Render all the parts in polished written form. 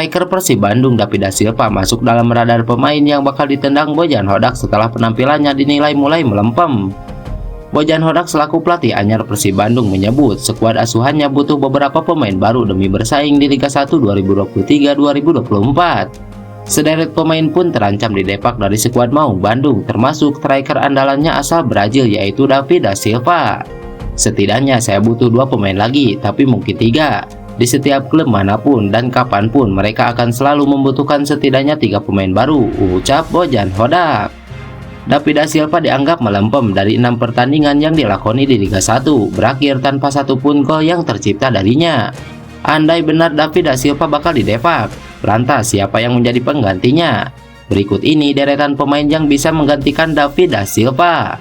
Striker Persib Bandung David da Silva masuk dalam radar pemain yang bakal ditendang Bojan Hodak setelah penampilannya dinilai mulai melempem. Bojan Hodak selaku pelatih anyar Persib Bandung menyebut skuad asuhannya butuh beberapa pemain baru demi bersaing di Liga 1 2023-2024. Sederet pemain pun terancam didepak dari skuad Maung Bandung, termasuk striker andalannya asal Brazil yaitu David da Silva. Setidaknya saya butuh 2 pemain lagi, tapi mungkin 3. Di setiap klub manapun dan kapanpun mereka akan selalu membutuhkan setidaknya 3 pemain baru, ucap Bojan Hodak. David da Silva dianggap melempem dari 6 pertandingan yang dilakoni di Liga 1, berakhir tanpa satupun gol yang tercipta darinya. Andai benar David da Silva bakal didepak, lantas siapa yang menjadi penggantinya? Berikut ini deretan pemain yang bisa menggantikan David da Silva.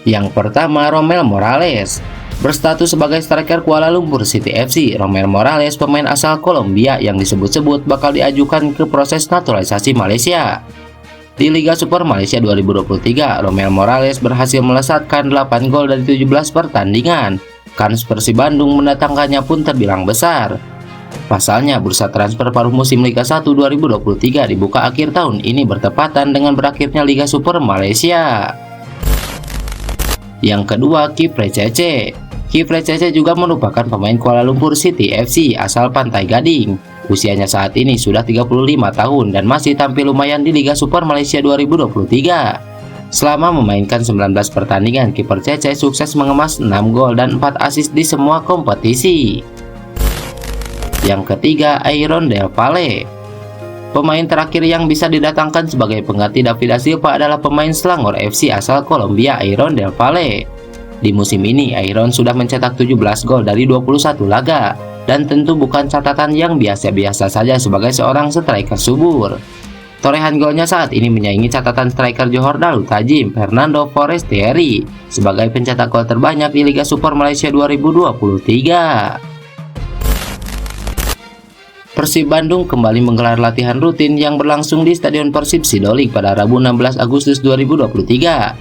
Yang pertama, Romel Morales. Berstatus sebagai striker Kuala Lumpur City FC, Romel Morales pemain asal Kolombia yang disebut-sebut bakal diajukan ke proses naturalisasi Malaysia. Di Liga Super Malaysia 2023, Romel Morales berhasil melesatkan 8 gol dari 17 pertandingan. Kans Persib Bandung mendatangkannya pun terbilang besar. Pasalnya, bursa transfer paruh musim Liga 1 2023 dibuka akhir tahun ini bertepatan dengan berakhirnya Liga Super Malaysia. Yang kedua, Kifre Cece. Kifre Cece juga merupakan pemain Kuala Lumpur City FC asal Pantai Gading. Usianya saat ini sudah 35 tahun dan masih tampil lumayan di Liga Super Malaysia 2023. Selama memainkan 19 pertandingan, kiper Cece sukses mengemas 6 gol dan 4 assist di semua kompetisi. Yang ketiga, Aaron Del Valle. Pemain terakhir yang bisa didatangkan sebagai pengganti David da Silva adalah pemain Selangor FC asal Kolombia, Aaron Del Valle. Di musim ini, Aaron sudah mencetak 17 gol dari 21 laga, dan tentu bukan catatan yang biasa-biasa saja sebagai seorang striker subur. Torehan golnya saat ini menyaingi catatan striker Johor Darul Tajim, Fernando Forestieri, sebagai pencetak gol terbanyak di Liga Super Malaysia 2023. Persib Bandung kembali menggelar latihan rutin yang berlangsung di Stadion Persib Sidolik pada Rabu 16 Agustus 2023.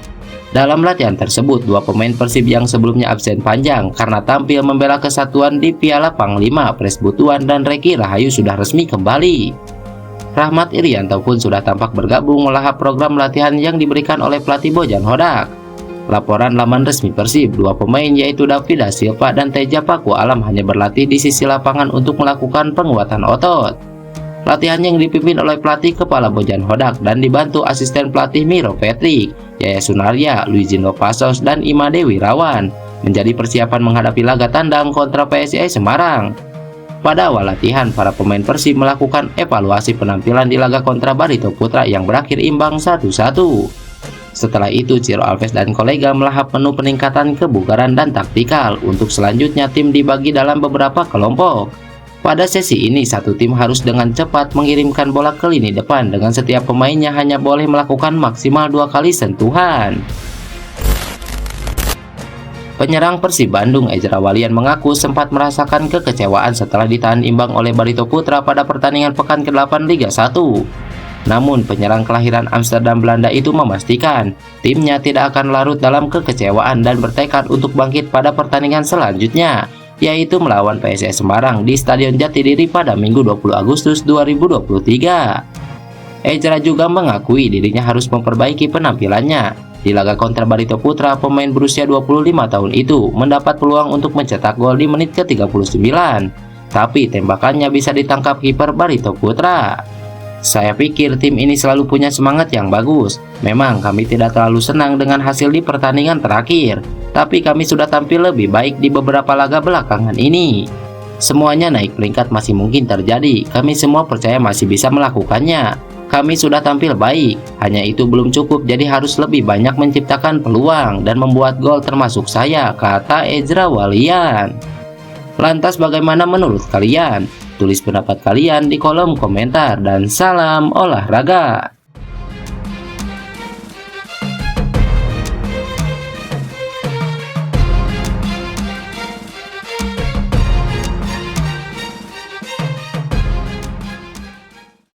Dalam latihan tersebut, 2 pemain Persib yang sebelumnya absen panjang karena tampil membela kesatuan di Piala Panglima, Pres Butuan dan Reki Rahayu sudah resmi kembali. Rahmat Irianto pun sudah tampak bergabung melahap program latihan yang diberikan oleh pelatih Bojan Hodak. Laporan laman resmi Persib, 2 pemain yaitu David da Silva dan Teja Paku Alam hanya berlatih di sisi lapangan untuk melakukan penguatan otot. Latihan yang dipimpin oleh pelatih kepala Bojan Hodak dan dibantu asisten pelatih Miro Patrick, Yaya Sunaria, Luizino Pasos, dan Imade Wirawan menjadi persiapan menghadapi laga tandang kontra PSIS Semarang. Pada awal latihan, para pemain Persib melakukan evaluasi penampilan di laga kontra Barito Putra yang berakhir imbang 1-1. Setelah itu, Ciro Alves dan kolega melahap menu peningkatan kebugaran dan taktikal. Untuk selanjutnya, tim dibagi dalam beberapa kelompok. Pada sesi ini, satu tim harus dengan cepat mengirimkan bola ke lini depan dengan setiap pemainnya hanya boleh melakukan maksimal 2 kali sentuhan. Penyerang Persib Bandung, Ezra Walian mengaku sempat merasakan kekecewaan setelah ditahan imbang oleh Barito Putra pada pertandingan pekan ke-8 Liga 1. Namun, penyerang kelahiran Amsterdam, Belanda itu memastikan timnya tidak akan larut dalam kekecewaan dan bertekad untuk bangkit pada pertandingan selanjutnya, yaitu melawan PSIS Semarang di Stadion Jatidiri pada Minggu 20 Agustus 2023. Ezra juga mengakui dirinya harus memperbaiki penampilannya. Di laga kontra Barito Putra, pemain berusia 25 tahun itu mendapat peluang untuk mencetak gol di menit ke-39, tapi tembakannya bisa ditangkap kiper Barito Putra. Saya pikir tim ini selalu punya semangat yang bagus. Memang kami tidak terlalu senang dengan hasil di pertandingan terakhir, tapi kami sudah tampil lebih baik di beberapa laga belakangan ini. Semuanya naik peringkat masih mungkin terjadi, kami semua percaya masih bisa melakukannya. Kami sudah tampil baik, hanya itu belum cukup, jadi harus lebih banyak menciptakan peluang dan membuat gol termasuk saya, kata Ezra Walian. Lantas bagaimana menurut kalian? Tulis pendapat kalian di kolom komentar dan salam olahraga.